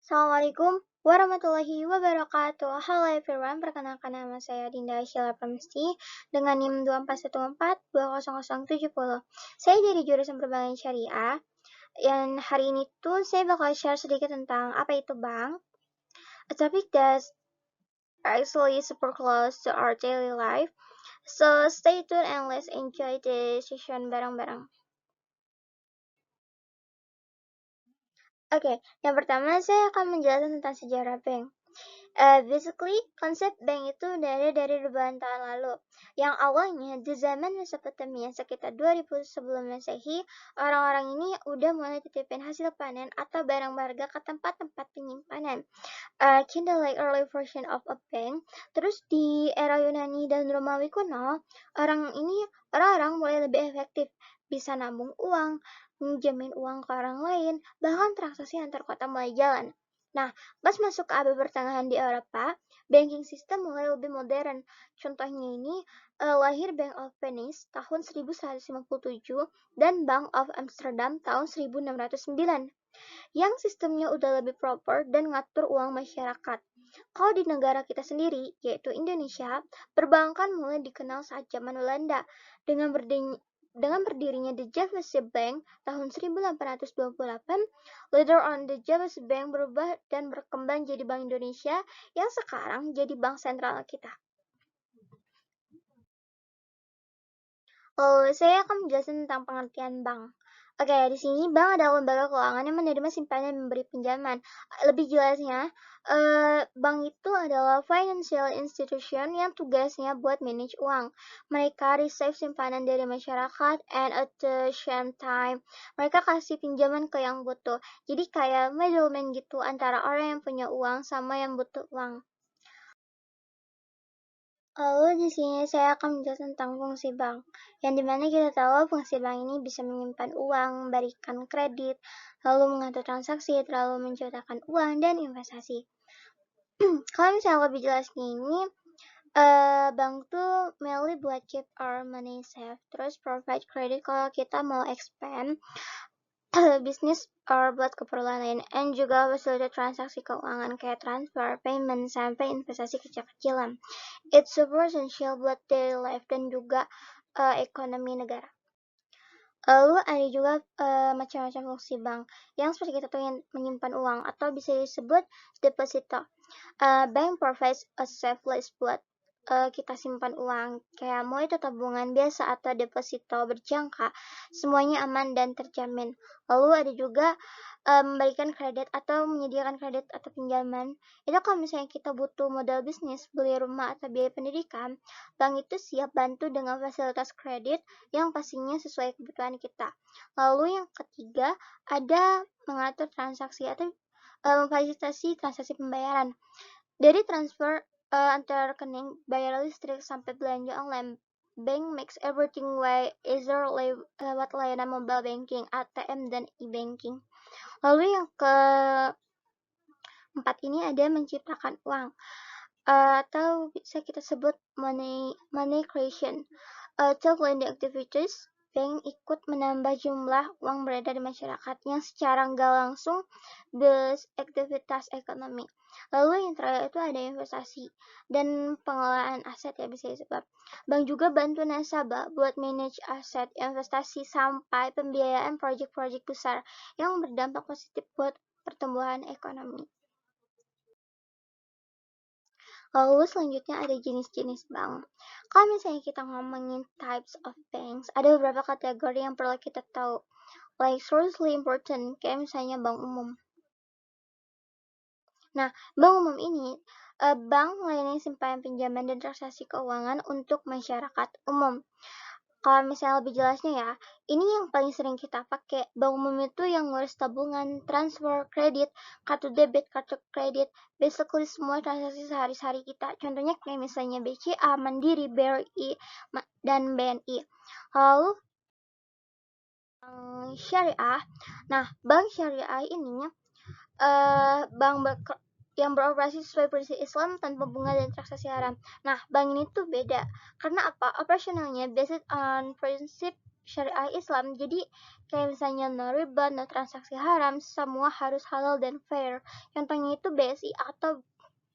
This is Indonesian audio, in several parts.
Assalamualaikum warahmatullahi wabarakatuh. Halo everyone, perkenalkan nama saya Dinda Sheila Pramesti dengan NIM 241420070. Saya dari jurusan Perbankan Syariah. Dan hari ini tuh saya bakal share sedikit tentang apa itu bank. A topic that's actually super close to our daily life. So stay tuned and let's enjoy the session bareng-bareng. Oke, yang pertama saya akan menjelaskan tentang sejarah bank. Basically, konsep bank itu dari ribuan tahun lalu. Yang awalnya di zaman Mesopotamia sekitar 2000 sebelum Masehi, orang-orang ini udah mulai titipin hasil panen atau barang berharga ke tempat-tempat penyimpanan. Kinda like early version of a bank. Terus di era Yunani dan Romawi kuno, orang-orang mulai lebih efektif, bisa nabung uang, minjemin uang ke orang lain, bahkan transaksi antar kota mulai jalan. Nah, pas masuk ke abad pertengahan di Eropa, banking system mulai lebih modern. Contohnya ini lahir Bank of Venice tahun 1157 dan Bank of Amsterdam tahun 1609 yang sistemnya udah lebih proper dan ngatur uang masyarakat. Kalau di negara kita sendiri, yaitu Indonesia, perbankan mulai dikenal saat zaman Belanda dengan berdirinya The Javasche Bank tahun 1828, later on The Javasche Bank berubah dan berkembang jadi Bank Indonesia yang sekarang jadi bank sentral kita. Saya akan menjelaskan tentang pengertian bank. Oke, di sini bank adalah lembaga keuangan yang menerima simpanan dan memberi pinjaman. Lebih jelasnya, bank itu adalah financial institution yang tugasnya buat manage uang. Mereka receive simpanan dari masyarakat and at the same time, mereka kasih pinjaman ke yang butuh. Jadi kayak middleman gitu antara orang yang punya uang sama yang butuh uang. Lalu di sini saya akan menjelaskan tentang fungsi bank, yang dimana kita tahu fungsi bank ini bisa menyimpan uang, memberikan kredit, lalu mengatur transaksi, lalu menciptakan uang dan investasi. Kalau misalnya lebih jelasnya ini, bank tuh mainly buat keep our money safe, terus provide credit kalau kita mau expand bisnis or buat keperluan lain, and juga facilitate transaksi keuangan kayak transfer, payment, sampai investasi kecil-kecilan. It's super essential buat daily life dan juga ekonomi negara. Lalu ada juga macam-macam fungsi bank yang seperti kita tuh yang menyimpan uang atau bisa disebut deposito. Bank provides a safe place buat kita simpan uang, kayak mau itu tabungan biasa atau deposito berjangka, semuanya aman dan terjamin. Lalu ada juga memberikan kredit atau menyediakan kredit atau pinjaman. Itu kalau misalnya kita butuh modal bisnis, beli rumah atau biaya pendidikan, bank itu siap bantu dengan fasilitas kredit yang pastinya sesuai kebutuhan kita. Lalu yang ketiga, ada mengatur transaksi atau memfasilitasi transaksi pembayaran. Dari transfer antar rekening, bayar listrik, sampai belanja online, bank makes everything way easier lewat layanan mobile banking, ATM, dan e-banking. Lalu yang keempat ini ada menciptakan uang, atau bisa kita sebut money creation. Through lending activities, bank ikut menambah jumlah uang beredar di masyarakat yang secara nggak langsung aktivitas ekonomi. Lalu yang terakhir itu ada investasi dan pengelolaan aset ya bisa disebut. Bank juga bantu nasabah buat manage aset, investasi, sampai pembiayaan proyek-proyek besar yang berdampak positif buat pertumbuhan ekonomi. Lalu selanjutnya ada jenis-jenis bank. Kalau misalnya kita ngomongin types of banks, ada beberapa kategori yang perlu kita tahu. Like seriously important, kayak misalnya bank umum. Nah, bank umum ini bank melayani simpanan pinjaman dan transaksi keuangan untuk masyarakat umum. Kalau misalnya lebih jelasnya ya, ini yang paling sering kita pakai. Bank umum itu yang ngurus tabungan, transfer, kredit, kartu debit, kartu kredit, basically semua transaksi sehari-hari kita. Contohnya kayak misalnya BCA, Mandiri, BRI, dan BNI. Lalu bank syariah. Nah, bank syariah ini bank yang beroperasi sesuai prinsip Islam tanpa bunga dan transaksi haram. Nah, bank ini tuh beda. Karena apa? Operasionalnya based on prinsip syariah Islam. Jadi kayak misalnya no riba, no transaksi haram, semua harus halal dan fair. Contohnya itu BSI atau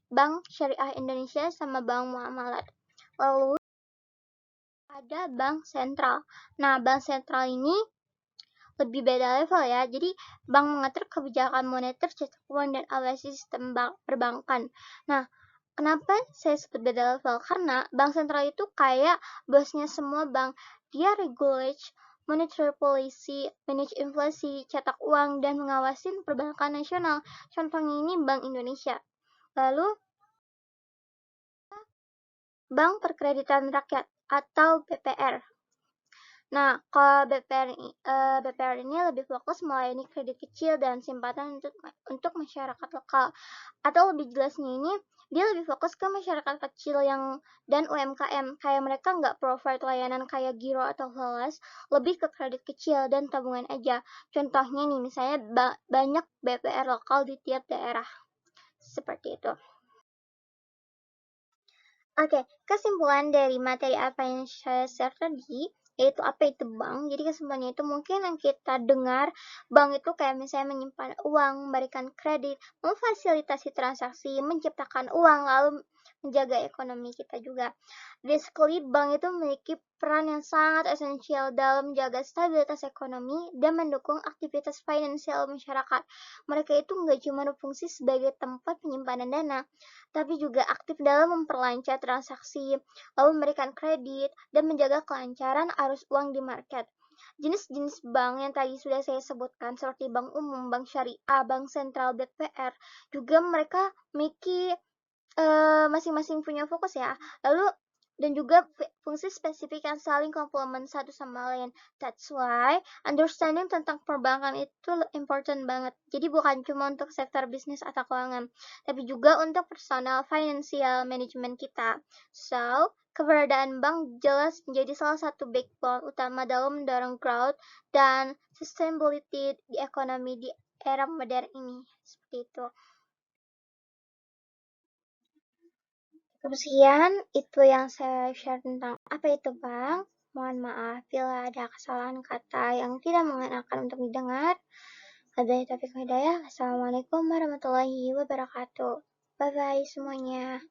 Bank Syariah Indonesia sama Bank Muamalat. Lalu ada bank sentral. Nah, bank sentral ini lebih beda level ya. Jadi, bank mengatur kebijakan moneter, cetak uang, dan awasi sistem perbankan. Nah, kenapa saya sebut beda level? Karena bank sentral itu kayak bosnya semua bank. Dia regulate monetary policy, manage inflasi, cetak uang, dan mengawasin perbankan nasional. Contohnya ini Bank Indonesia. Lalu, Bank Perkreditan Rakyat atau BPR. Nah, kalau BPR ini lebih fokus melayani kredit kecil dan simpanan untuk masyarakat lokal. Atau lebih jelasnya ini, dia lebih fokus ke masyarakat kecil dan UMKM. Kayak mereka nggak provide layanan kayak giro atau falas, lebih ke kredit kecil dan tabungan aja. Contohnya nih, misalnya banyak BPR lokal di tiap daerah. Seperti itu. Oke, kesimpulan dari materi apa yang saya share tadi, yaitu apa itu bank. Jadi kesimpulannya itu mungkin yang kita dengar, bank itu kayak misalnya menyimpan uang, memberikan kredit, memfasilitasi transaksi, menciptakan uang, lalu menjaga ekonomi kita juga. Basically, bank itu memiliki peran yang sangat esensial dalam menjaga stabilitas ekonomi dan mendukung aktivitas finansial masyarakat. Mereka itu nggak cuma berfungsi sebagai tempat penyimpanan dana, tapi juga aktif dalam memperlancar transaksi, lalu memberikan kredit, dan menjaga kelancaran arus uang di market. Jenis-jenis bank yang tadi sudah saya sebutkan seperti bank umum, bank syariah, bank sentral, BPR, juga mereka memiliki masing-masing punya fokus ya. Lalu dan juga fungsi spesifik yang saling komplement satu sama lain. That's why understanding tentang perbankan itu important banget. Jadi bukan cuma untuk sektor bisnis atau keuangan, tapi juga untuk personal financial management kita. So, keberadaan bank jelas menjadi salah satu backbone utama dalam mendorong growth dan sustainability di ekonomi di era modern ini. Seperti itu. Sekian itu yang saya share tentang apa itu bank. Mohon maaf bila ada kesalahan kata yang tidak mengenakan untuk didengar. Wabillahi taufiq wal hidayah. Wassalamualaikum warahmatullahi wabarakatuh. Bye bye semuanya.